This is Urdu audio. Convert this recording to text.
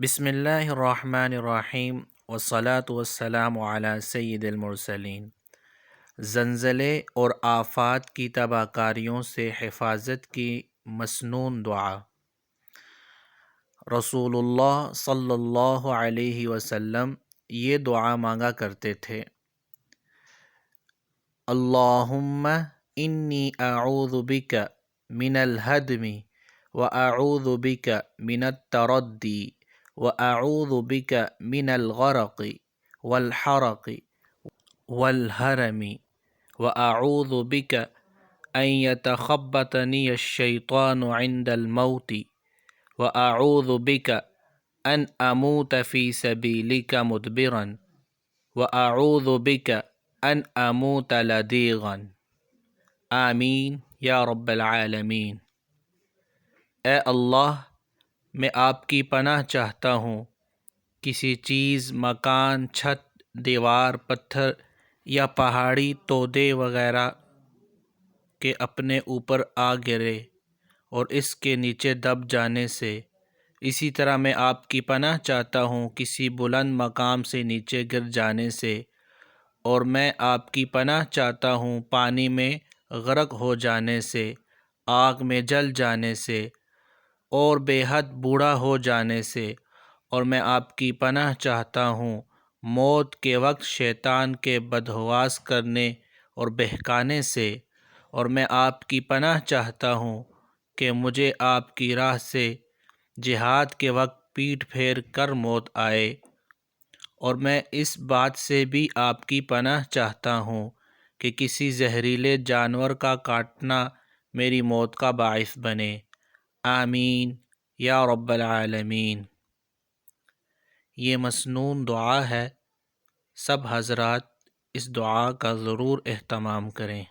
بسم اللہ الرحمن الرحیم والصلاة والسلام علی سید المرسلین۔ زلزلے اور آفات کی تباہ کاریوں سے حفاظت کی مسنون دعا۔ رسول اللہ صلی اللہ علیہ وسلم یہ دعا مانگا کرتے تھے: اللہم انی اعوذ بک من الہدم واعوذ بک من التردی واعوذ بک من الغرق والحرق والہرم واعوذ بک ان یتخبطنی الشیطان عند الموت واعوذ بک ان اموت فی سبیلک مدبرا واعوذ بک ان اموت لدیغا، آمین یا رب العالمین۔ اے اللہ، میں آپ کی پناہ چاہتا ہوں کسی چیز، مکان، چھت، دیوار، پتھر یا پہاڑی تودے وغیرہ کے اپنے اوپر آ گرے اور اس کے نیچے دب جانے سے۔ اسی طرح میں آپ کی پناہ چاہتا ہوں کسی بلند مقام سے نیچے گر جانے سے، اور میں آپ کی پناہ چاہتا ہوں پانی میں غرق ہو جانے سے، آگ میں جل جانے سے اور بے حد بوڑھا ہو جانے سے، اور میں آپ کی پناہ چاہتا ہوں موت کے وقت شیطان کے بدحواس کرنے اور بہکانے سے، اور میں آپ کی پناہ چاہتا ہوں کہ مجھے آپ کی راہ سے جہاد کے وقت پیٹھ پھیر کر موت آئے، اور میں اس بات سے بھی آپ کی پناہ چاہتا ہوں کہ کسی زہریلے جانور کا کاٹنا میری موت کا باعث بنے، آمین یا رب العالمین۔ یہ مسنون دعا ہے، سب حضرات اس دعا کا ضرور اہتمام کریں۔